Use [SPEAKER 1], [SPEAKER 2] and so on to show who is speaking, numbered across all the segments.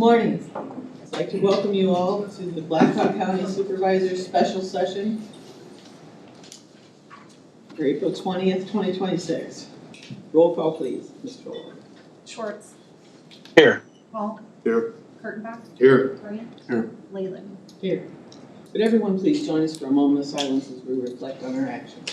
[SPEAKER 1] Morning. I'd like to welcome you all to the Blackhawk County Supervisors Special Session for April 20th, 2026. Roll call, please, Ms. Troller.
[SPEAKER 2] Schwartz.
[SPEAKER 3] Here.
[SPEAKER 2] Hall.
[SPEAKER 3] Here.
[SPEAKER 2] Kurtenbach.
[SPEAKER 3] Here.
[SPEAKER 2] Grant.
[SPEAKER 3] Here.
[SPEAKER 2] Leyland.
[SPEAKER 1] Here. Would everyone please join us for a moment of silence as we reflect on our actions.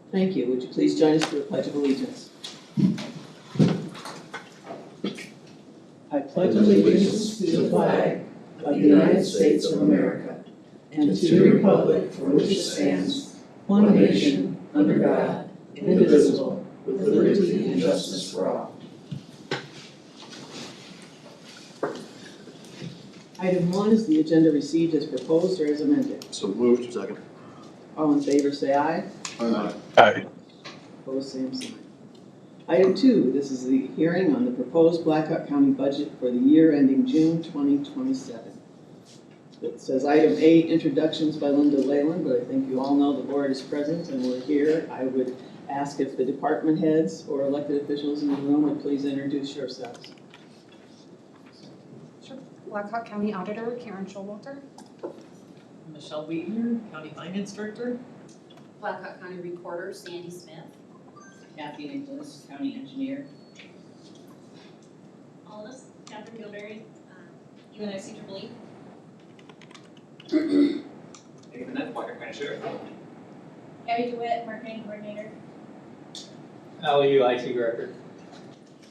[SPEAKER 1] Thank you. Would you please join us for the Pledge of Allegiance? I pledge allegiance to the flag of the United States of America and to the republic for which it stands, one nation, under God, indivisible, with liberty and justice for all. Item 1 is the agenda received as proposed or as amended.
[SPEAKER 3] So moved. Second.
[SPEAKER 1] All in favor say aye.
[SPEAKER 3] Aye. Aye.
[SPEAKER 1] Opposed, same sign. Item 2, this is the hearing on the proposed Blackhawk County budget for the year ending June 2027. It says item 8, introductions by Linda Leyland, but I think you all know the board is present and we're here. I would ask if the department heads or elected officials in the room would please introduce yourselves.
[SPEAKER 2] Sure. Blackhawk County Auditor Karen Showalter.
[SPEAKER 4] Michelle Wheaton, County Finance Director.
[SPEAKER 5] Blackhawk County Recorder Sandy Smith.
[SPEAKER 6] Kathy Nicholas, County Engineer.
[SPEAKER 5] Aldous, Catherine Gilberry, UNICEEE.
[SPEAKER 7] Nathan Netflyer, County Sheriff.
[SPEAKER 5] Abby DeWitt, Marketing Coordinator.
[SPEAKER 7] LU IT Director.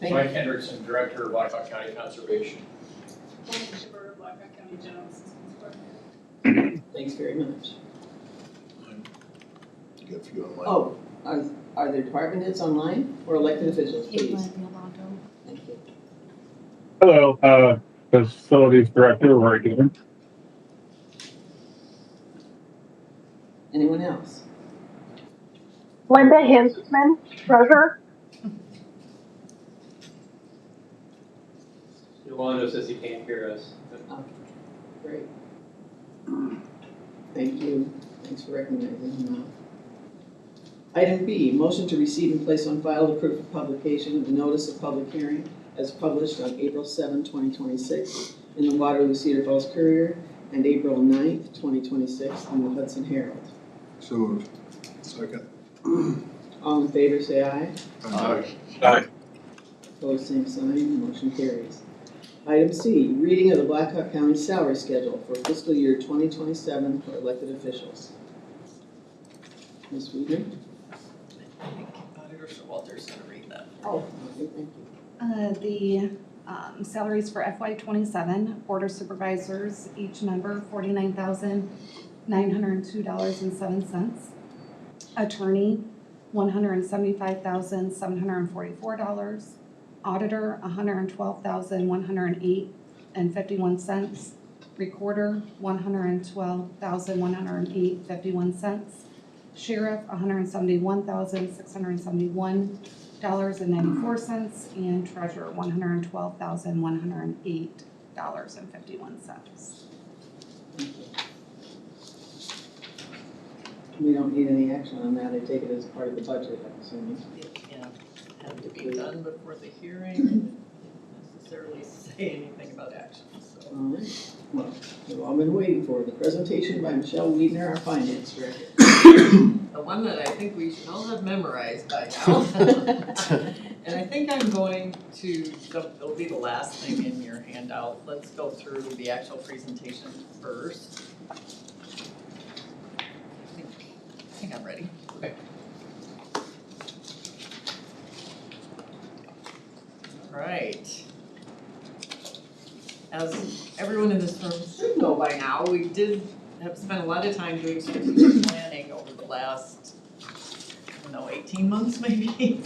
[SPEAKER 1] Thank
[SPEAKER 7] Mike Hendrickson, Director of Blackhawk County Conservation.
[SPEAKER 5] Tony Schipper, Blackhawk County General Assistance Coordinator.
[SPEAKER 1] Thanks very much.
[SPEAKER 3] You got a few online.
[SPEAKER 1] Oh, are there department heads online or elected officials, please?
[SPEAKER 2] Yolando.
[SPEAKER 1] Thank you.
[SPEAKER 8] Hello, Facilities Director, Roy Gibbon.
[SPEAKER 1] Anyone else?
[SPEAKER 9] Linda Hinsman, Treasurer.
[SPEAKER 7] Yolando says he can't hear us.
[SPEAKER 1] Great. Thank you. Thanks for recognizing him. Item B, motion to receive and place on file the proof of publication of the notice of public hearing as published on April 7, 2026 in the Waterloo Cedar Falls Courier and April 9th, 2026 in the Hudson Herald.
[SPEAKER 3] So moved. Second.
[SPEAKER 1] All in favor say aye.
[SPEAKER 3] Aye.
[SPEAKER 8] Aye.
[SPEAKER 1] Opposed, same sign. Motion carries. Item C, reading of the Blackhawk County salary schedule for fiscal year 2027 for elected officials. Ms. Weidner?
[SPEAKER 4] I think Auditor Showalter's going to read that.
[SPEAKER 1] Oh, okay, thank you.
[SPEAKER 2] The salaries for FY27, Board of Supervisors, each member $49,902.07. Attorney, $175,744. Auditor, $112,108.51. Recorder, $112,108.51. Sheriff, $171,671.94, and treasurer, $112,108.51.
[SPEAKER 1] We don't need any action on that. I take it as part of the budget, I'm assuming.
[SPEAKER 4] Yeah, had to be done before the hearing. Didn't necessarily say anything about action, so.
[SPEAKER 1] All right. Well, we've all been waiting for the presentation by Michelle Weidner, our finance director.
[SPEAKER 4] The one that I think we should all have memorized by now. And I think I'm going to, it'll be the last thing in your handout. Let's go through the actual presentation first. I think I'm ready.
[SPEAKER 7] Okay.
[SPEAKER 4] All right. As everyone in this room should know by now, we did have spent a lot of time doing strategic planning over the last, 18 months maybe.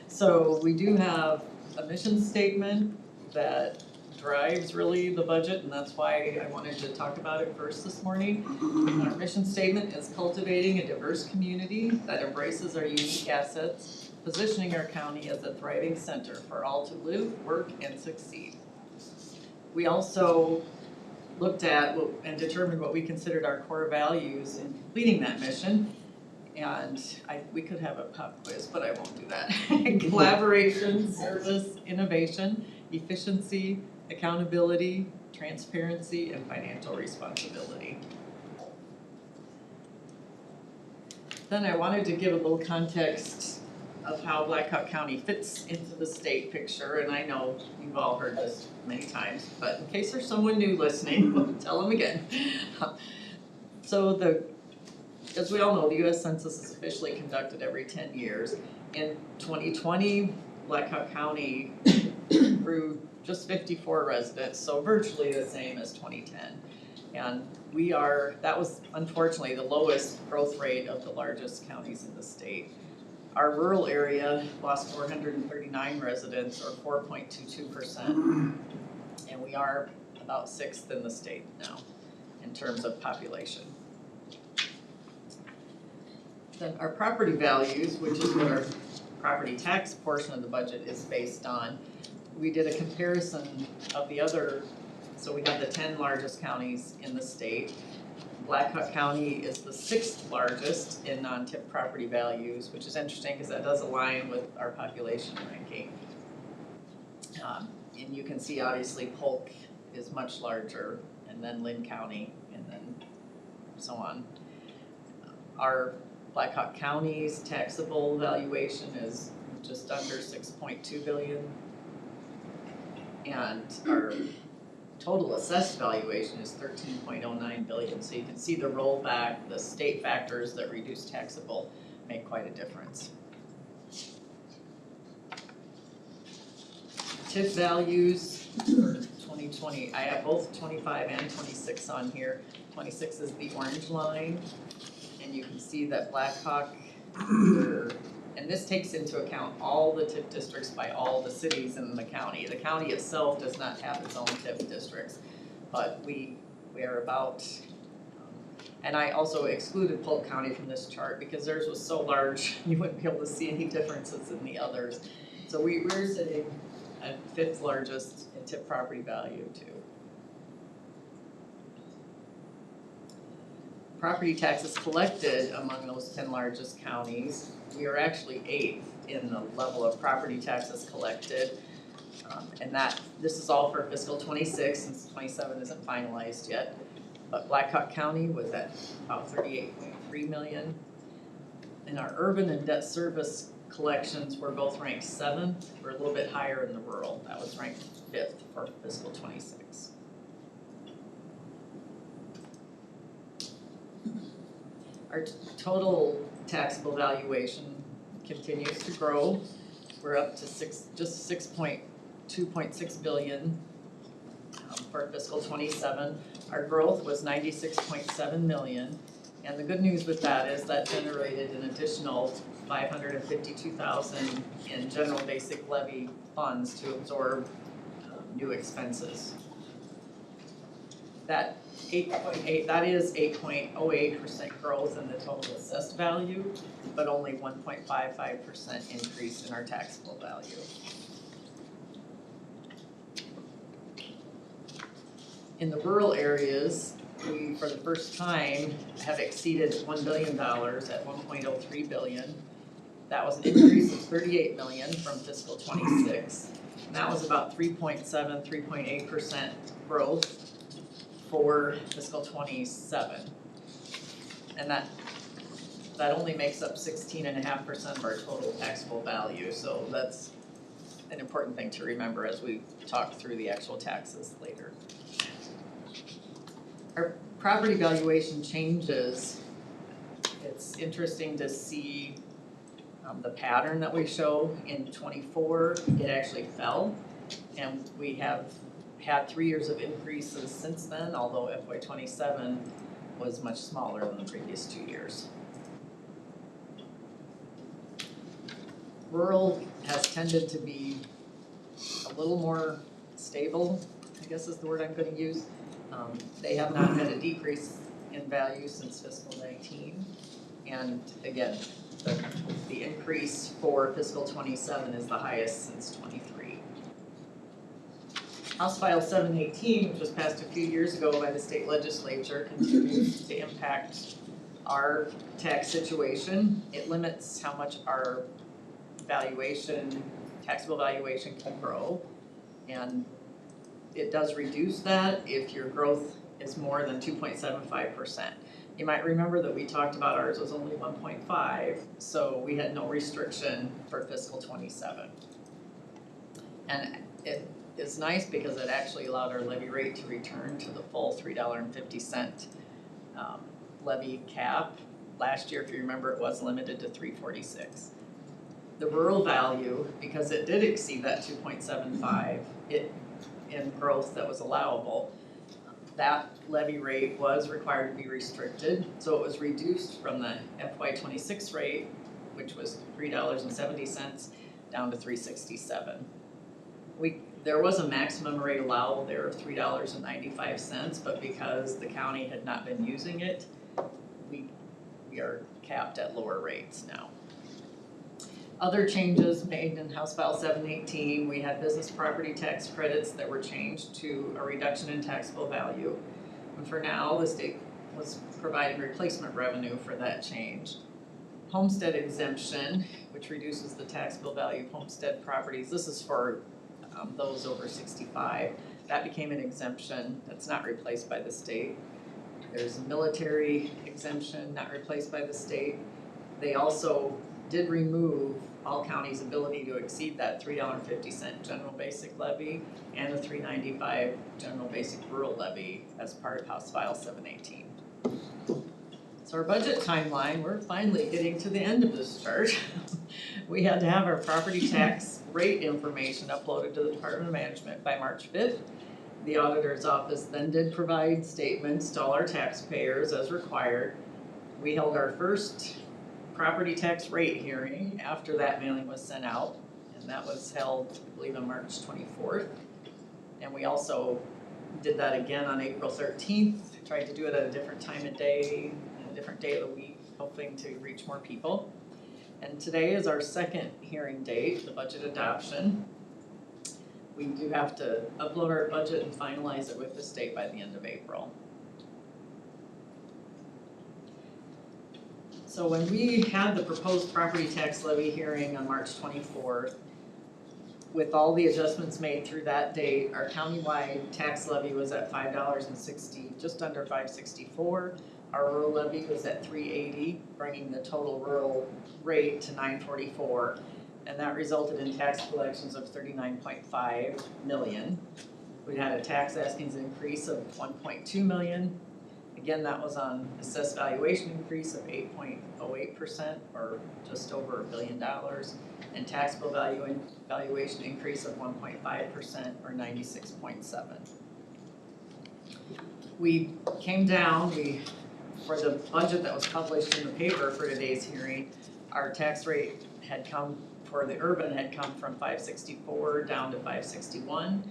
[SPEAKER 4] So we do have a mission statement that drives really the budget, and that's why I wanted to talk about it first this morning. Our mission statement is cultivating a diverse community that embraces our unique assets, positioning our county as a thriving center for all to live, work, and succeed. We also looked at and determined what we considered our core values in completing that mission. And we could have a pop quiz, but I won't do that. Collaboration, service, innovation, efficiency, accountability, transparency, and financial responsibility. Then I wanted to give a little context of how Blackhawk County fits into the state picture, and I know you've all heard this many times, but in case there's someone new listening, we'll tell them again. So as we all know, the US Census is officially conducted every 10 years. In 2020, Blackhawk County grew just 54 residents, so virtually the same as 2010. And that was unfortunately the lowest growth rate of the largest counties in the state. Our rural area lost 439 residents, or 4.22%, and we are about 6th in the state now in terms of population. Then our property values, which is what our property tax portion of the budget is based on, we did a comparison of the other, so we have the 10 largest counties in the state. Blackhawk County is the 6th largest in non-tip property values, which is interesting because that does align with our population ranking. And you can see obviously Polk is much larger, and then Lynn County, and then so on. Our Blackhawk County's taxable valuation is just under 6.2 billion. And our total assessed valuation is 13.09 billion. So you can see the rollback, the state factors that reduce taxable make quite a difference. TIF values for 2020, I have both 25 and 26 on here. 26 is the orange line, and you can see that Blackhawk, and this takes into account all the TIF districts by all the cities in the county. The county itself does not have its own TIF districts, but we are about, and I also excluded Polk County from this chart because theirs was so large you wouldn't be able to see any differences in the others. So we're sitting at 5th largest in TIF property value too. Property taxes collected among those 10 largest counties, we are actually 8th in the level of property taxes collected. And this is all for fiscal 26, since 27 isn't finalized yet. But Blackhawk County was at about 38.3 million. And our urban and debt service collections were both ranked 7th. We're a little bit higher in the rural. That was ranked 5th for fiscal 26. Our total taxable valuation continues to grow. We're up to just 2.6 billion for fiscal 27. Our growth was 96.7 million. And the good news with that is that generated an additional 552,000 in general basic levy funds to absorb new expenses. That 8.8, that is 8.08% growth in the total assessed value, but only 1.55% increase in our taxable value. In the rural areas, we, for the first time, have exceeded $1 billion at 1.03 billion. That was an increase of 38 million from fiscal 26. And that was about 3.8% growth for fiscal 27. And that only makes up 16.5% of our total taxable value. So that's an important thing to remember as we talk through the actual taxes later. Our property valuation changes. It's interesting to see the pattern that we show. In 24, it actually fell, and we have had 3 years of increases since then, although FY 27 was much smaller than the previous 2 years. Rural has tended to be a little more stable, I guess is the word I'm going to use. They have not had a decrease in value since fiscal 19. And again, the increase for fiscal 27 is the highest since 23. House File 718, which was passed a few years ago by the state legislature, continues to impact our tax situation. It limits how much our valuation, taxable valuation can grow. And it does reduce that if your growth is more than 2.75%. You might remember that we talked about ours was only 1.5, so we had no restriction for fiscal '27. And it is nice because it actually allowed our levy rate to return to the full $3.50 levy cap. Last year, if you remember, it was limited to $3.46. The rural value, because it did exceed that 2.75 in growth that was allowable, that levy rate was required to be restricted, so it was reduced from the FY26 rate, which was $3.70, down to $3.67. There was a maximum rate allowable there of $3.95, but because the county had not been using it, we are capped at lower rates now. Other changes made in House File 718, we had business property tax credits that were changed to a reduction in taxable value. And for now, the state was providing replacement revenue for that change. Homestead exemption, which reduces the taxable value of homestead properties. This is for those over 65. That became an exemption that's not replaced by the state. There's a military exemption not replaced by the state. They also did remove all counties' ability to exceed that $3.50 general basic levy and the $3.95 general basic rural levy as part of House File 718. So our budget timeline, we're finally getting to the end of this chart. We had to have our property tax rate information uploaded to the Department of Management by March 5th. The auditor's office then did provide statements to all our taxpayers as required. We held our first property tax rate hearing after that mailing was sent out, and that was held, I believe, on March 24th. And we also did that again on April 13th, tried to do it at a different time of day, and a different day of the week, hoping to reach more people. And today is our second hearing date, the budget adoption. We do have to upload our budget and finalize it with the state by the end of April. So when we had the proposed property tax levy hearing on March 24th, with all the adjustments made through that date, our countywide tax levy was at $5.60, just under $5.64. Our rural levy was at $3.80, bringing the total rural rate to $9.44, and that resulted in tax collections of $39.5 million. We had a tax askings increase of $1.2 million. Again, that was on assessed valuation increase of 8.08%, or just over $1 billion, and taxable valuation increase of 1.5%, or 96.7. We came down, for the budget that was published in the paper for today's hearing, our tax rate had come, for the urban, had come from 564 down to 561.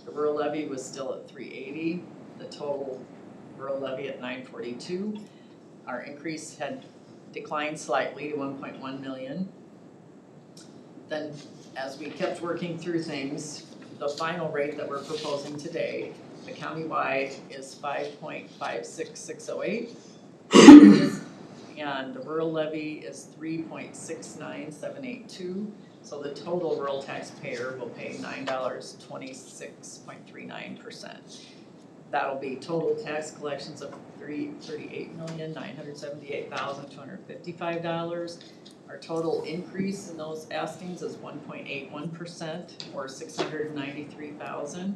[SPEAKER 4] The rural levy was still at 380. The total rural levy at 942. Our increase had declined slightly to 1.1 million. Then, as we kept working through things, the final rate that we're proposing today, the countywide is 5.56608, and the rural levy is 3.69782. So the total rural taxpayer will pay $9.26.39%. That'll be total tax collections of $38,978,255. Our total increase in those askings is 1.81%, or $693,000.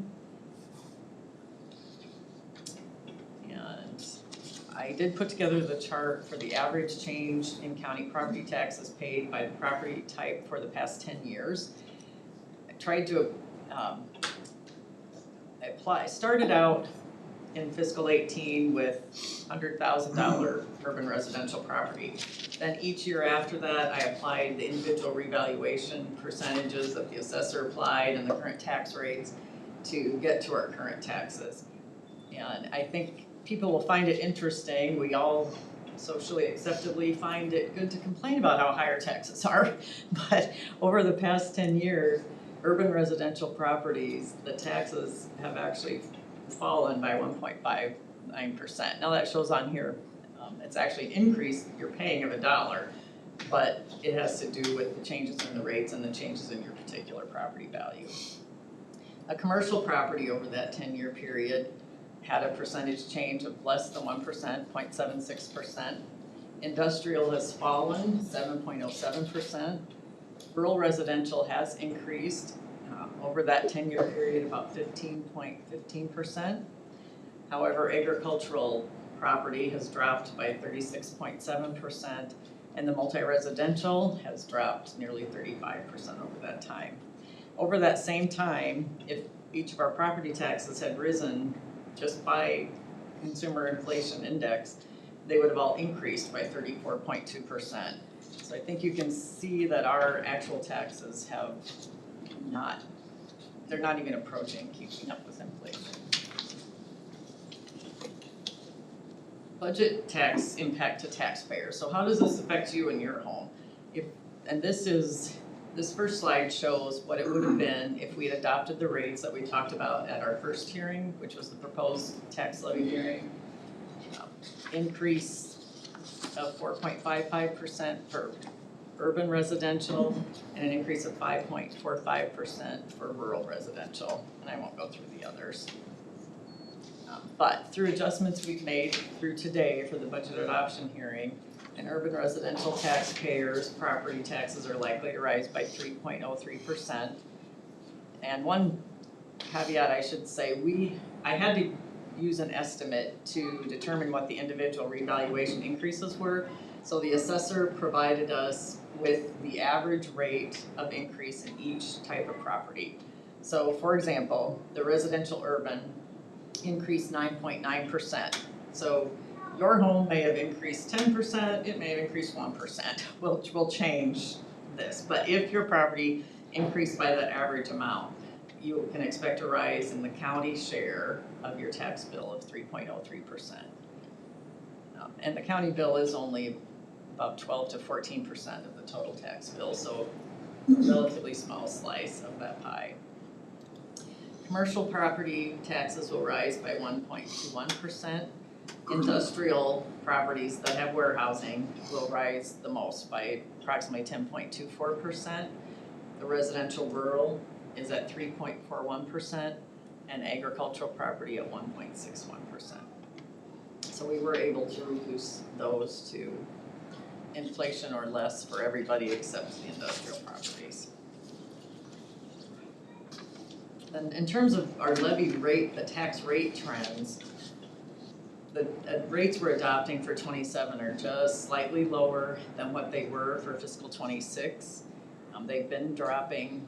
[SPEAKER 4] And I did put together the chart for the average change in county property taxes paid by the property type for the past 10 years. I tried to started out in fiscal 18 with $100,000 urban residential property. Then each year after that, I applied the individual revaluation percentages that the assessor applied and the current tax rates to get to our current taxes. And I think people will find it interesting. We all socially acceptably find it good to complain about how high our taxes are. But over the past 10 years, urban residential properties, the taxes have actually fallen by 1.59%. Now that shows on here, it's actually increased, you're paying of $1, but it has to do with the changes in the rates and the changes in your particular property value. A commercial property over that 10-year period had a percentage change of less than 1%, 0.76%. Industrial has fallen 7.07%. Rural residential has increased over that 10-year period about 15.15%. However, agricultural property has dropped by 36.7%, and the multi-residential has dropped nearly 35% over that time. Over that same time, if each of our property taxes had risen just by consumer inflation index, they would have all increased by 34.2%. So I think you can see that our actual taxes have they're not even approaching keeping up with inflation. Budget tax impact to taxpayers. So how does this affect you and your home? This first slide shows what it would have been if we had adopted the rates that we talked about at our first hearing, which was the proposed tax levy hearing. Increase of 4.55% for urban residential and an increase of 5.45% for rural residential. And I won't go through the others. But through adjustments we've made through today for the budget adoption hearing, and urban residential taxpayers' property taxes are likely to rise by 3.03%. And one caveat I should say, I had to use an estimate to determine what the individual revaluation increases were. So the assessor provided us with the average rate of increase in each type of property. So for example, the residential urban increased 9.9%. So your home may have increased 10%, it may have increased 1%, which will change this. But if your property increased by that average amount, you can expect a rise in the county share of your tax bill of 3.03%. And the county bill is only about 12 to 14% of the total tax bill, so a relatively small slice of that pie. Commercial property taxes will rise by 1.21%. Industrial properties that have warehousing will rise the most by approximately 10.24%. The residential rural is at 3.41%, and agricultural property at 1.61%. So we were able to reduce those to inflation or less for everybody except the industrial properties. Then in terms of our levy rate, the tax rate trends, the rates we're adopting for 27 are just slightly lower than what they were for fiscal 26. They've been dropping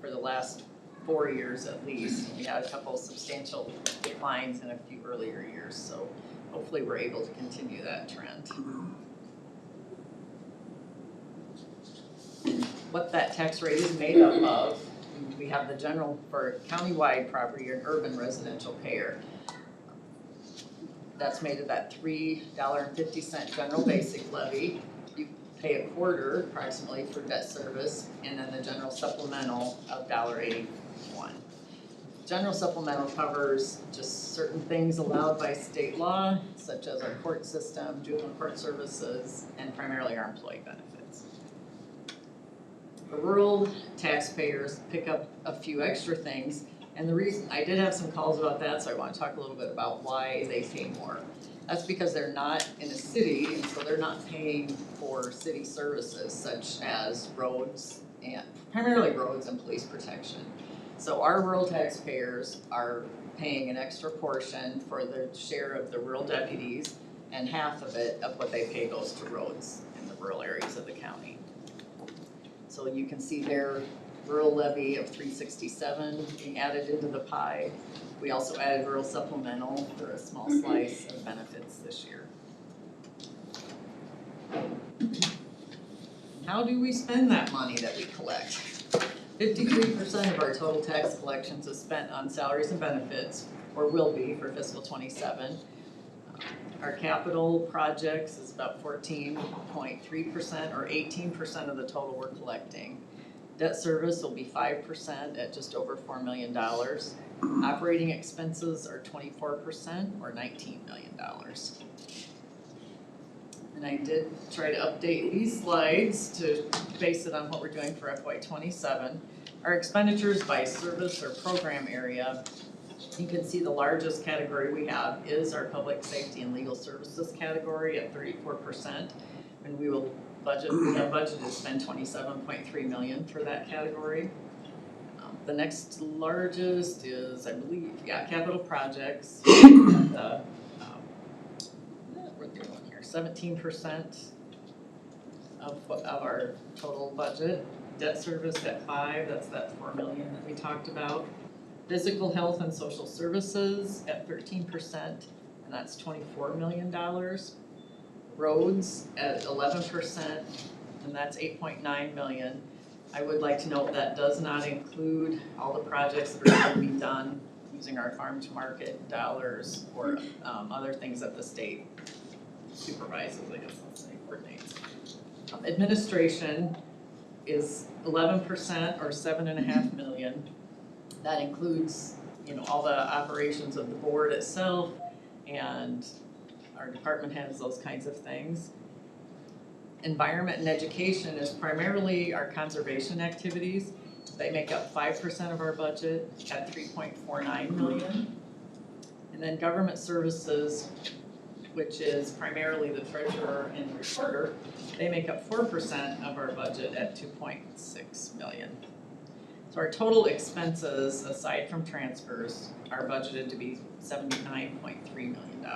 [SPEAKER 4] for the last 4 years at least. We had a couple of substantial declines in a few earlier years, so hopefully we're able to continue that trend. What that tax rate is made up of, we have the general for countywide property or urban residential payer. That's made of that $3.50 general basic levy. You pay a quarter approximately for debt service, and then the general supplemental of $1.81. General supplemental covers just certain things allowed by state law, such as our court system, juvenile court services, and primarily our employee benefits. The rural taxpayers pick up a few extra things, and the reason, I did have some calls about that, so I want to talk a little bit about why they pay more. That's because they're not in a city, and so they're not paying for city services such as roads, and primarily roads and police protection. So our rural taxpayers are paying an extra portion for the share of the rural deputies, and half of it of what they pay goes to roads in the rural areas of the county. So you can see their rural levy of $367 being added into the pie. We also added rural supplemental for a small slice of benefits this year. How do we spend that money that we collect? 53% of our total tax collections is spent on salaries and benefits, or will be for fiscal 27. Our capital projects is about 14.3% or 18% of the total we're collecting. Debt service will be 5% at just over $4 million. Operating expenses are 24% or $19 million. And I did try to update these slides to base it on what we're doing for FY27. Our expenditures by service or program area, you can see the largest category we have is our public safety and legal services category at 34%. And we have budgeted to spend $27.3 million for that category. The next largest is, I believe, capital projects. We're doing here 17% of our total budget. Debt service at 5%, that's that $4 million that we talked about. Physical health and social services at 13%, and that's $24 million. Roads at 11%, and that's $8.9 million. I would like to note that does not include all the projects that are going to be done using our farm to market dollars or other things that the state supervises, I guess I'll say, coordinates. Administration is 11% or $7.5 million. That includes, all the operations of the board itself and our department heads, those kinds of things. Environment and education is primarily our conservation activities. They make up 5% of our budget at $3.49 million. And then government services, which is primarily the treasurer and recorder, they make up 4% of our budget at $2.6 million. So our total expenses, aside from transfers, are budgeted to be $79.3 million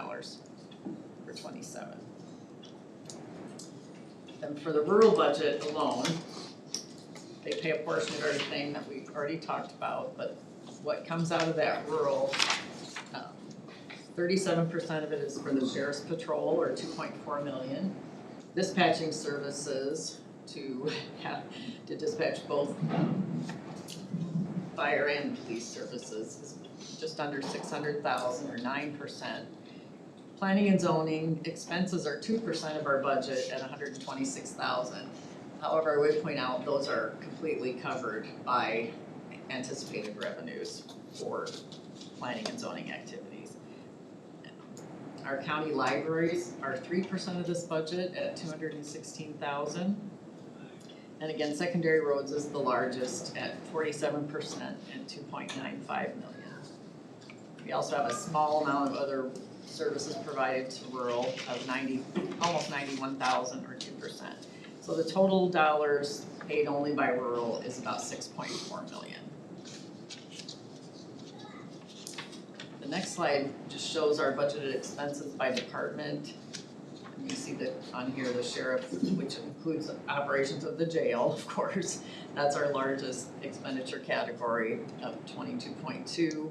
[SPEAKER 4] for 27. Then for the rural budget alone, they pay a portion of everything that we've already talked about, but what comes out of that rural, 37% of it is for the sheriff's patrol, or $2.4 million. Dispatching services to dispatch both fire and police services is just under $600,000 or 9%. Planning and zoning expenses are 2% of our budget at $126,000. However, I would point out those are completely covered by anticipated revenues for planning and zoning activities. Our county libraries are 3% of this budget at $216,000. And again, secondary roads is the largest at 47% and $2.95 million. We also have a small amount of other services provided to rural of almost $91,000 or 2%. So the total dollars paid only by rural is about $6.4 million. The next slide just shows our budgeted expenses by department. And you see that on here the sheriff, which includes operations of the jail, of course. That's our largest expenditure category of 22.2.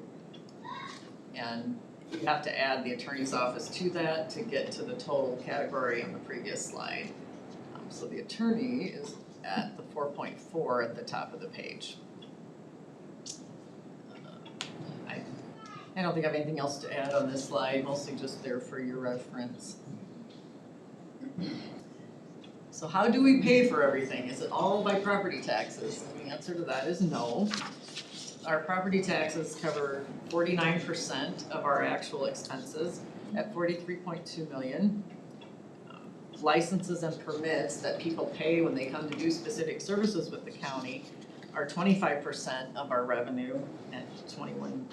[SPEAKER 4] And you have to add the attorney's office to that to get to the total category on the previous slide. So the attorney is at the 4.4 at the top of the page. I don't think I have anything else to add on this slide, mostly just there for your reference. So how do we pay for everything? Is it all by property taxes? And the answer to that is no. Our property taxes cover 49% of our actual expenses at $43.2 million. Licenses and permits that people pay when they come to do specific services with the county are 25% of our revenue at $21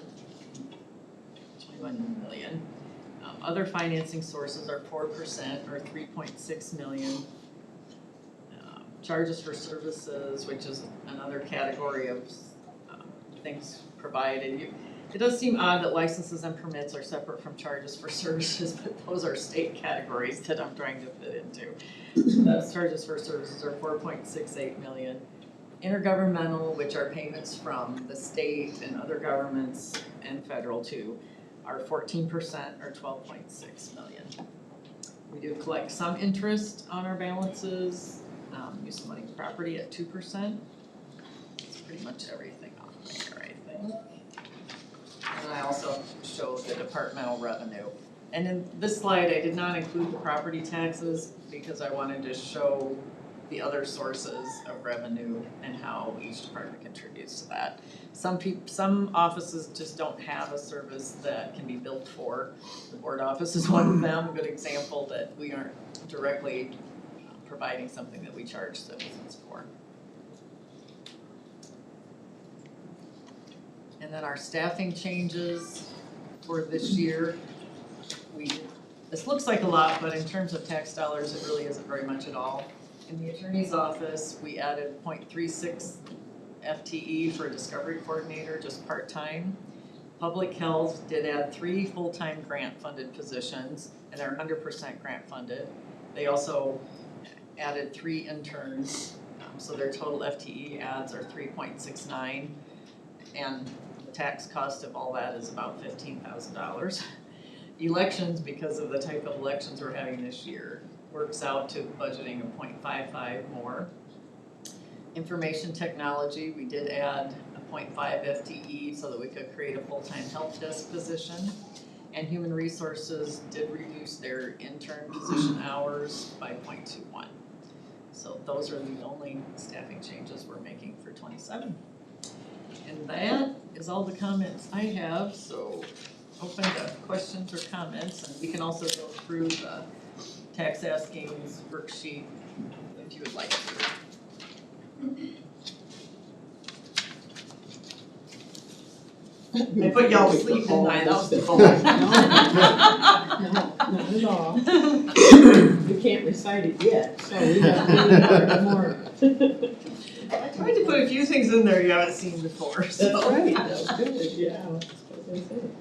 [SPEAKER 4] million. Other financing sources are 4% or $3.6 million. Charges for services, which is another category of things provided. It does seem odd that licenses and permits are separate from charges for services, but those are state categories that I'm trying to fit into. Those charges for services are $4.68 million. Intergovernmental, which are payments from the state and other governments and federal too, are 14% or $12.6 million. We do collect some interest on our balances, use money property at 2%. That's pretty much everything on there, I think. And I also show the departmental revenue. And in this slide, I did not include the property taxes because I wanted to show the other sources of revenue and how each department contributes to that. Some offices just don't have a service that can be billed for. The board office is one of them, a good example that we aren't directly providing something that we charge citizens for. And then our staffing changes for this year, this looks like a lot, but in terms of tax dollars, it really isn't very much at all. In the attorney's office, we added 0.36 FTE for a discovery coordinator, just part-time. Public health did add 3 full-time grant-funded positions, and they're 100% grant-funded. They also added 3 interns, so their total FTE adds are 3.69, and the tax cost of all that is about $15,000. Elections, because of the type of elections we're having this year, works out to budgeting of 0.55 more. Information technology, we did add a 0.5 FTE so that we could create a full-time help desk position. And human resources did reduce their intern position hours by 0.21. So those are the only staffing changes we're making for 27. And that is all the comments I have, so open to questions or comments, and we can also go through the tax askings worksheet if you would like to. I put y'all to sleep, didn't I? That was the goal.
[SPEAKER 1] No, not at all. We can't recite it yet, so we got more.
[SPEAKER 4] I tried to put a few things in there you haven't seen before, so.
[SPEAKER 1] That's right, that was good, yeah, that's what I said.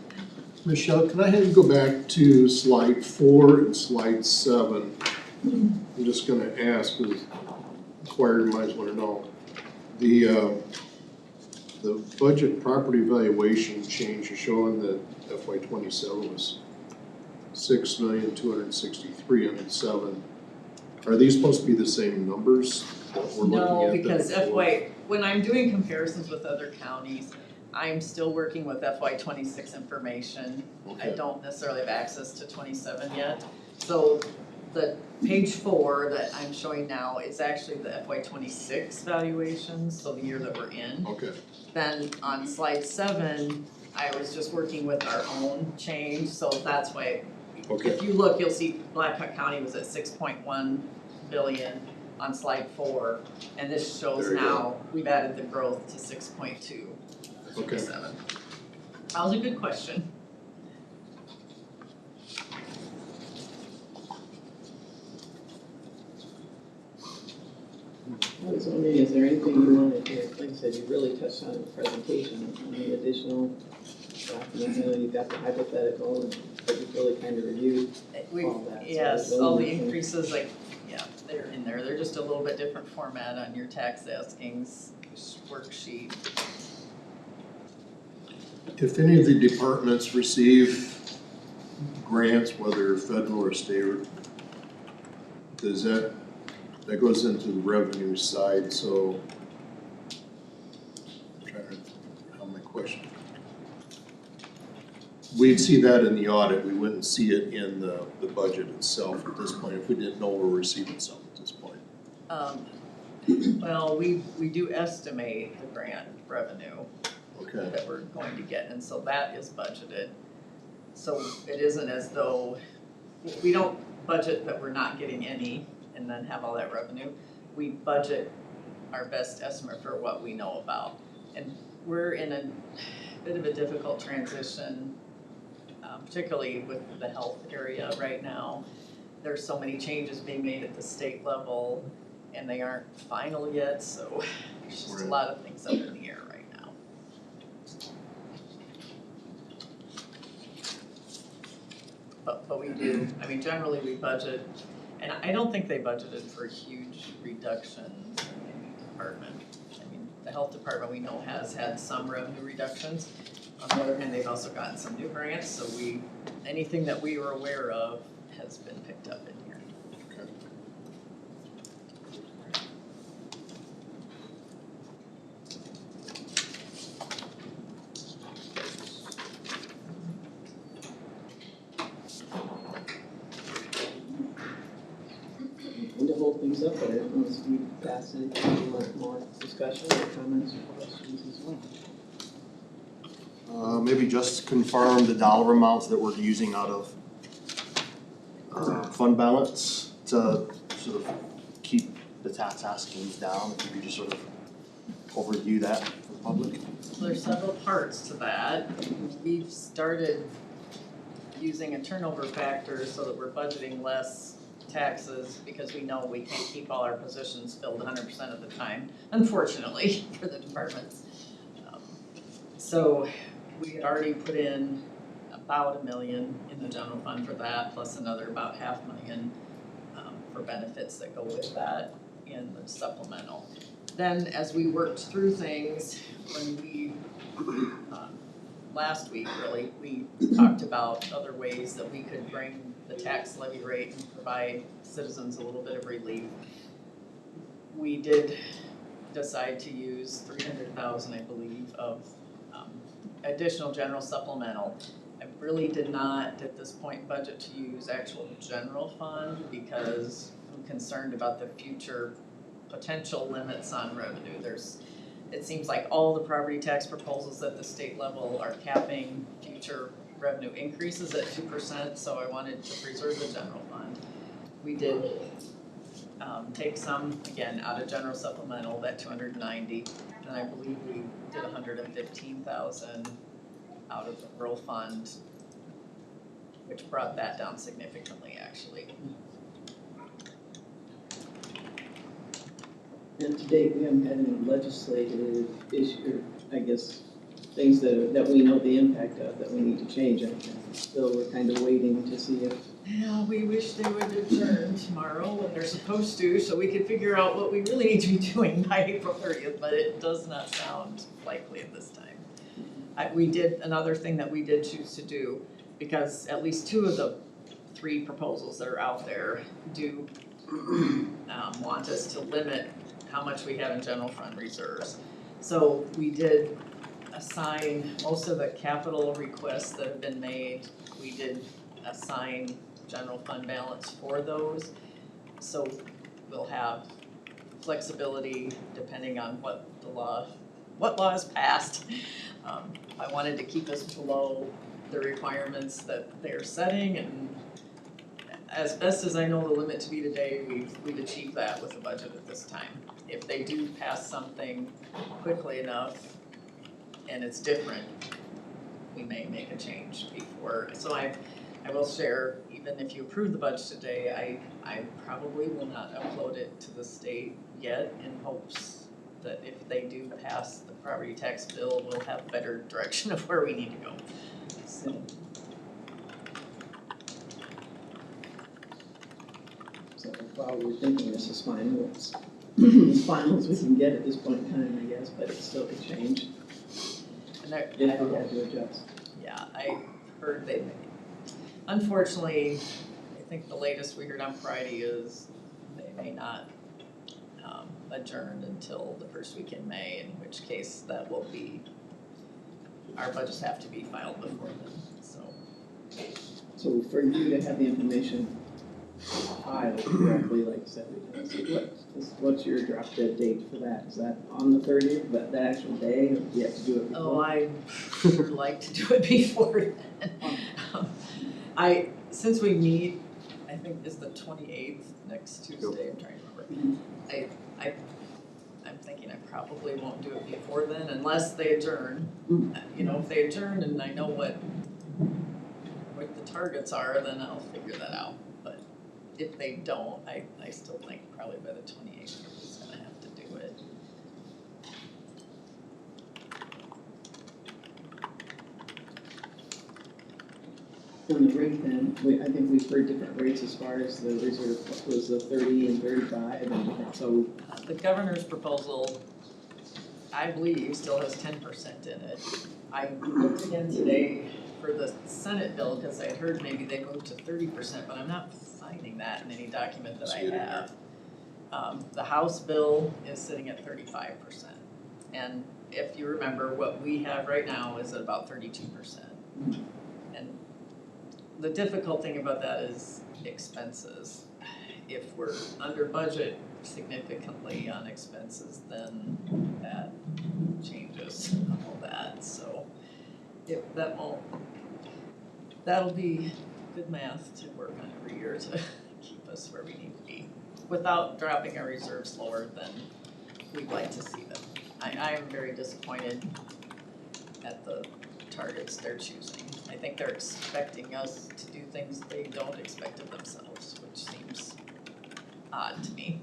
[SPEAKER 3] Michelle, can I have you go back to slide 4 and slide 7? I'm just gonna ask, because inquired minds wanna know. The budget property valuation change is showing that FY 27 was 6,263,007. Are these supposed to be the same numbers that we're looking at?
[SPEAKER 4] No, because
[SPEAKER 3] that
[SPEAKER 4] FY, when I'm doing comparisons with other counties, I'm still working with FY 26 information. I
[SPEAKER 3] Okay.
[SPEAKER 4] don't necessarily have access to 27 yet. So the page 4 that I'm showing now is actually the FY 26 valuations, so the year that we're in.
[SPEAKER 3] Okay,
[SPEAKER 4] Then on slide 7, I was just working with our own change, so that's why,
[SPEAKER 3] okay,
[SPEAKER 4] if you look, you'll see Blackhawk County was at 6.1 billion on slide 4, and this shows
[SPEAKER 3] There you
[SPEAKER 4] now, we've added the growth to 6.2.
[SPEAKER 3] okay.
[SPEAKER 4] That was a good question.
[SPEAKER 1] I was wondering, is there anything you wanted to, like I said, you really touched on in the presentation, any additional documents? I know you've got the hypothetical, but you've really kind of reviewed all that. So
[SPEAKER 4] Yes,
[SPEAKER 1] there's
[SPEAKER 4] all the
[SPEAKER 1] really nothing-
[SPEAKER 4] increases, like, yeah, they're in there. They're just a little bit different format on your tax askings worksheet.
[SPEAKER 3] If any of the departments receive grants, whether federal or state, does that goes into the revenue side, so I'm trying to, how my question. We'd see that in the audit, we wouldn't see it in the budget itself at this point, if we didn't know we're receiving some at this point.
[SPEAKER 4] Well, we do estimate the grant revenue
[SPEAKER 3] Okay,
[SPEAKER 4] that we're going to get, and so that is budgeted. So it isn't as though, we don't budget that we're not getting any and then have all that revenue. We budget our best estimate for what we know about. And we're in a bit of a difficult transition, particularly with the health area right now. There's so many changes being made at the state level and they aren't final yet, so there's just a lot of things up in the air right now. But we do, I mean, generally we budget, and I don't think they budgeted for huge reductions in any department. I mean, the health department we know has had some revenue reductions. On the other hand, they've also gotten some new grants, so anything that we were aware of has been picked up in here.
[SPEAKER 3] okay.
[SPEAKER 1] And to hold hold things up, but I don't know if we pass anything, you want more discussion or comments or questions as well.
[SPEAKER 10] Maybe just confirm the dollar amounts that we're using out of fund balance to sort of keep the tax askings down. If you could just sort of overview that for the public.
[SPEAKER 4] There's several parts to that. We've started using a turnover factor so that we're budgeting less taxes because we know we can't keep all our positions filled 100% of the time, unfortunately, for the departments. So we had already put in about $1 million in the general fund for that, plus another about $500,000 for benefits that go with that in the supplemental. Then as we worked through things, when we, last week really, we talked about other ways that we could bring the tax levy rate and provide citizens a little bit of relief. We did decide to use $300,000, I believe, of additional general supplemental. I really did not at this point budget to use actual general fund because I'm concerned about the future potential limits on revenue. It seems like all the property tax proposals at the state level are capping future revenue increases at 2%, so I wanted to preserve the general fund. We did take some, again, out of general supplemental, that 290, and I believe we did 115,000 out of the rural fund, which brought that down significantly, actually.
[SPEAKER 1] And to date, we haven't had any legislative issue, I guess, things that we know the impact of, that we need to change. I think still we're kind of waiting to see if.
[SPEAKER 4] Yeah, we wish they would adjourn tomorrow when they're supposed to, so we could figure out what we really need to be doing by April 30th, but it does not sound likely at this time. Another thing that we did choose to do, because at least 2 of the 3 proposals that are out there do want us to limit how much we have in general fund reserves. So we did assign most of the capital requests that have been made, we did assign general fund balance for those. So we'll have flexibility depending on what law is passed. I wanted to keep us below the requirements that they're setting, and as best as I know the limit to be today, we've achieved that with the budget at this time. If they do pass something quickly enough and it's different, we may make a change before. So I will share, even if you approve the budget today, I probably will not upload it to the state yet in hopes that if they do pass the property tax bill, we'll have a better direction of where we need to go. So.
[SPEAKER 1] So while we're thinking this is final, it's as final as we can get at this point in time, I guess, but it still could change
[SPEAKER 4] And there,
[SPEAKER 1] if we had to adjust.
[SPEAKER 4] yeah, I heard they, unfortunately, I think the latest we heard on Friday is they may not adjourn until the first week in May, in which case that will be, our budgets have to be filed before then, so.
[SPEAKER 1] So for you to have the information filed correctly, like you said, what's your drop dead date for that? Is that on the 30th, that actual day, or do you have to do it before?
[SPEAKER 4] Oh, I sure like to do it before then. Since we meet, I think is the 28th, next Tuesday, I'm trying to remember. I'm thinking I probably won't do it before then unless they adjourn. You know, if they adjourn and I know what the targets are, then I'll figure that out. But if they don't, I still think probably by the 28th we're just gonna have to do it.
[SPEAKER 1] On the rate then, I think we've heard different rates as far as the reserve, what was the 30 and 35 and different, so.
[SPEAKER 4] The governor's proposal, I believe, still has 10% in it. I looked again today for the Senate bill because I heard maybe they moved to 30%, but I'm not finding that in any document that I have. The House bill is sitting at 35%. And if you remember, what we have right now is at about 32%. And the difficult thing about that is expenses. if we're under budget significantly on expenses, then that changes all that, so that'll be good math to work on every year to keep us where we need to be, without dropping our reserves lower than we'd like to see them. I am very disappointed at the targets they're choosing. I think they're expecting us to do things they don't expect of themselves, which seems odd to me.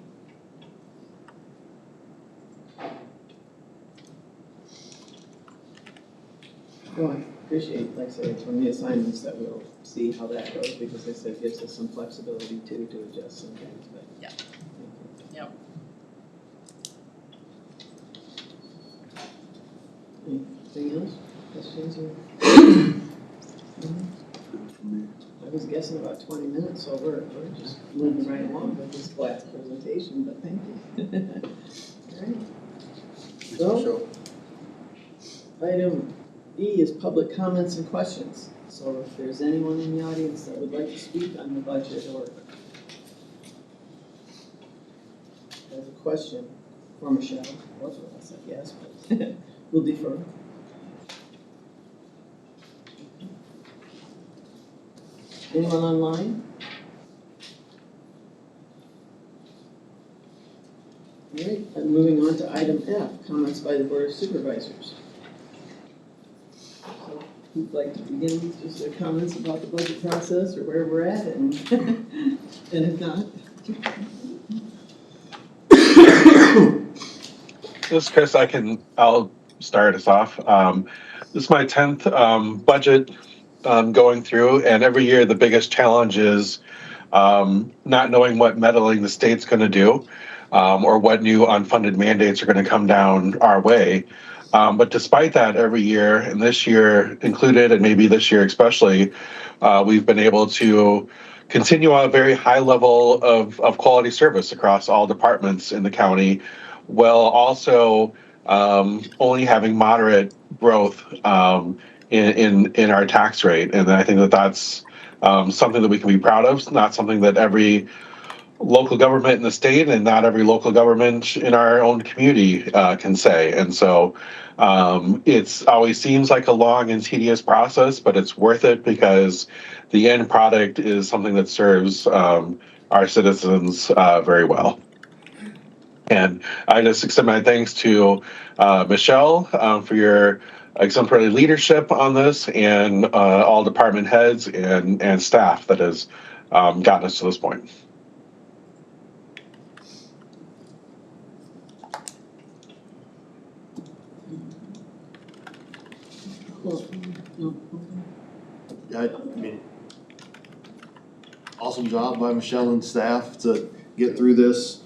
[SPEAKER 1] Well, I appreciate, like I said, it's from the assignments that we'll see how that goes, because they said it gives us some flexibility too, to adjust some things, but.
[SPEAKER 4] Yeah.
[SPEAKER 1] Thank you.
[SPEAKER 4] Yep.
[SPEAKER 1] Anything else? Questions or? I was guessing about 20 minutes, so we're just moving right along with this last presentation, but thank you. All right. So, item E is public comments and questions. So if there's anyone in the audience that would like to speak on the budget or has a question for Michelle, or for us, I guess, but we'll defer. Anyone online? All right, and moving on to item F, comments by the Board of Supervisors. So, who'd like to begin with just their comments about the budget process or where we're at, and and if not?
[SPEAKER 8] This is Chris. I'll start us off. This is my 10th budget going through, and every year the biggest challenge is not knowing what meddling the state's going to do, or what new unfunded mandates are going to come down our way. But despite that, every year, and this year included, and maybe this year especially, we've been able to continue a very high level of quality service across all departments in the county, while also only having moderate growth in our tax rate. And I think that that's something that we can be proud of. It's not something that every local government in the state and not every local government in our own community can say. And so it's always seems like a long and tedious process, but it's worth it because the end product is something that serves our citizens very well. And I just extend my thanks to Michelle for your exemplary leadership on this, and all department heads and staff that has gotten us to this point.
[SPEAKER 1] Well, no.
[SPEAKER 10] I mean, awesome job by Michelle and staff to get through this.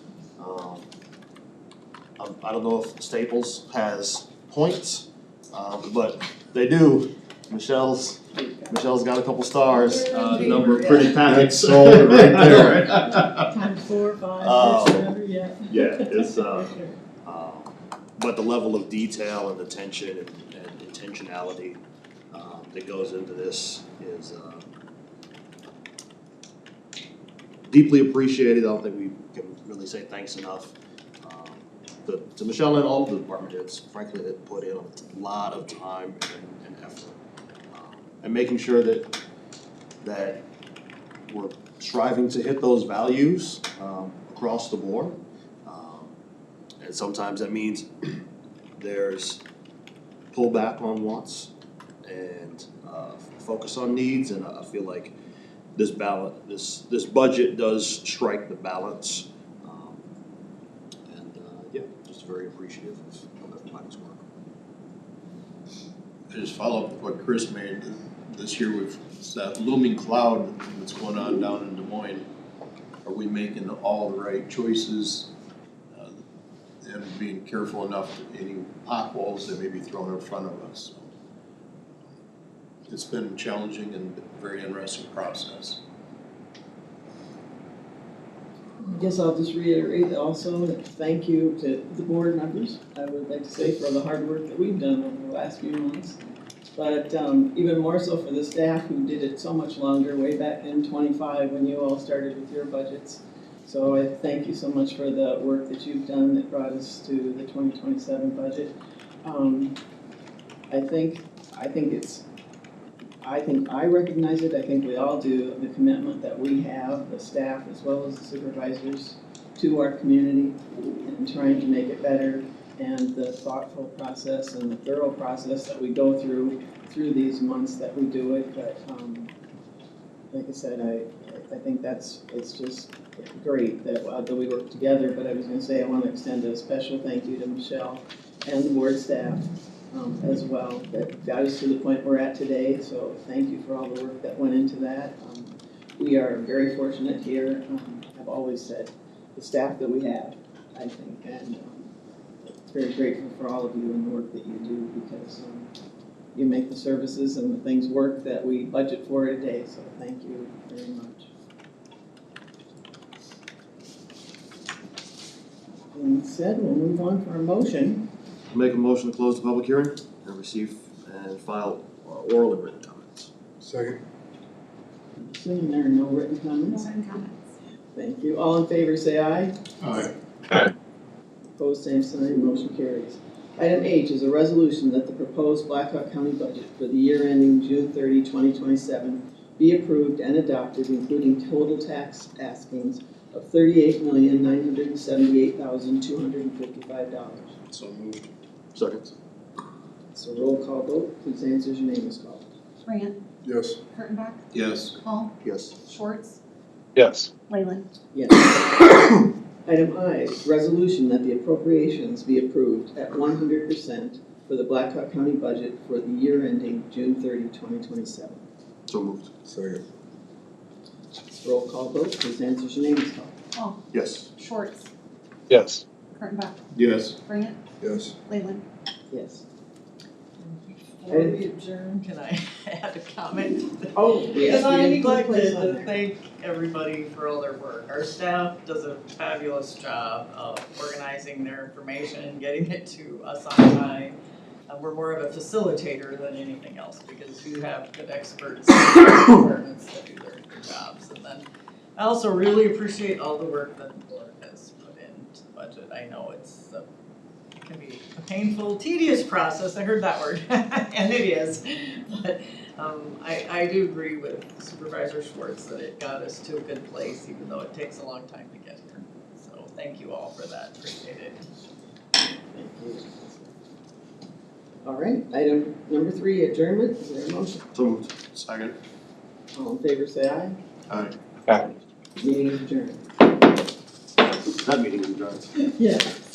[SPEAKER 10] I don't know if Staples has points, but they do. Michelle's got a couple stars, number of pretty packets.
[SPEAKER 3] Sold it right there.
[SPEAKER 1] Times 4, 5, 6, whatever, yeah.
[SPEAKER 10] Yeah, it's, but the level of detail and attention and intentionality that goes into this is deeply appreciated. I don't think we can really say thanks enough to Michelle and all of the department heads, frankly, that put in a lot of time and effort. And making sure that we're striving to hit those values across the board. And sometimes that means there's pullback on wants and focus on needs, and I feel like this budget does strike the balance. Just very appreciative of everybody's work.
[SPEAKER 3] I just follow up with what Chris made. This year it's that looming cloud that's going on down in Des Moines. Are we making all the right choices and being careful enough to any potholes that may be thrown in front of us? So it's been challenging and a very interesting process.
[SPEAKER 1] I guess I'll just reiterate also, thank you to the board members, I would like to say, for the hard work that we've done over the last few months. But even more so for the staff who did it so much longer, way back in 25 when you all started with your budgets. So I thank you so much for the work that you've done that brought us to the 2027 budget. I think I recognize it, I think we all do, the commitment that we have, the staff as well as the supervisors, to our community and trying to make it better, and the thoughtful process and the thorough process that we go through these months that we do it. But like I said, I think it's just great that we work together. But I was going to say I want to extend a special thank you to Michelle and the board staff as well, that got us to the point we're at today. So thank you for all the work that went into that. We are very fortunate here. I've always said the staff that we have, I think, and very grateful for all of you and the work that you do, because you make the services and the things work that we budget for today. So thank you very much. Being said, we'll move on for a motion.
[SPEAKER 10] Make a motion to close the public hearing and receive and file oral and written comments.
[SPEAKER 3] Second.
[SPEAKER 1] Assuming there are no written comments.
[SPEAKER 2] No written comments.
[SPEAKER 1] Thank you. All in favor, say aye.
[SPEAKER 3] Aye.
[SPEAKER 1] Opposed, same sign, motion carries. Item H is a resolution that the proposed Blackhawk County budget for the year ending June 30, 2027 be approved and adopted, including total tax askings of $38,978,255.
[SPEAKER 3] So moved.
[SPEAKER 10] Second.
[SPEAKER 1] So roll call vote, please answer as your name is called.
[SPEAKER 2] Grant,
[SPEAKER 3] Yes.
[SPEAKER 2] Kurttenbach,
[SPEAKER 3] Yes.
[SPEAKER 2] Hall,
[SPEAKER 10] Yes.
[SPEAKER 2] Schwartz,
[SPEAKER 8] Yes.
[SPEAKER 2] Leyland.
[SPEAKER 1] Yes. Item I, resolution that the appropriations be approved at 100% for the Blackhawk County budget for the year ending June 30, 2027.
[SPEAKER 10] So moved.
[SPEAKER 3] Second.
[SPEAKER 1] Roll call vote, please answer as your name is called.
[SPEAKER 2] Hall,
[SPEAKER 10] Yes.
[SPEAKER 2] Schwartz,
[SPEAKER 8] Yes.
[SPEAKER 2] Kurttenbach,
[SPEAKER 3] Yes.
[SPEAKER 2] Grant,
[SPEAKER 3] Yes.
[SPEAKER 2] Leyland.
[SPEAKER 1] Yes.
[SPEAKER 4] Before we adjourn, can I add a comment?
[SPEAKER 1] Oh, yes.
[SPEAKER 4] Because I
[SPEAKER 1] we didn't put a place
[SPEAKER 4] neglected
[SPEAKER 1] on
[SPEAKER 4] to
[SPEAKER 1] there.
[SPEAKER 4] thank everybody for all their work. Our staff does a fabulous job of organizing their information, getting it to us on time. We're more of a facilitator than anything else, because you have good experts in the departments that do their jobs. And then I also really appreciate all the work that the board has put into the budget. I know it can be a painful, tedious process, I heard that word, and it is. But I do agree with Supervisor Schwartz that it got us to a good place, even though it takes a long time to get here. So thank you all for that, appreciate it.
[SPEAKER 1] Thank you. All right, item number 3, adjournment. Is there a motion?
[SPEAKER 10] So moved. Second.
[SPEAKER 1] All in favor, say aye.
[SPEAKER 10] Aye.
[SPEAKER 8] Aye.
[SPEAKER 1] Meeting is adjourned.
[SPEAKER 10] That meeting is adjourned.
[SPEAKER 1] Yes.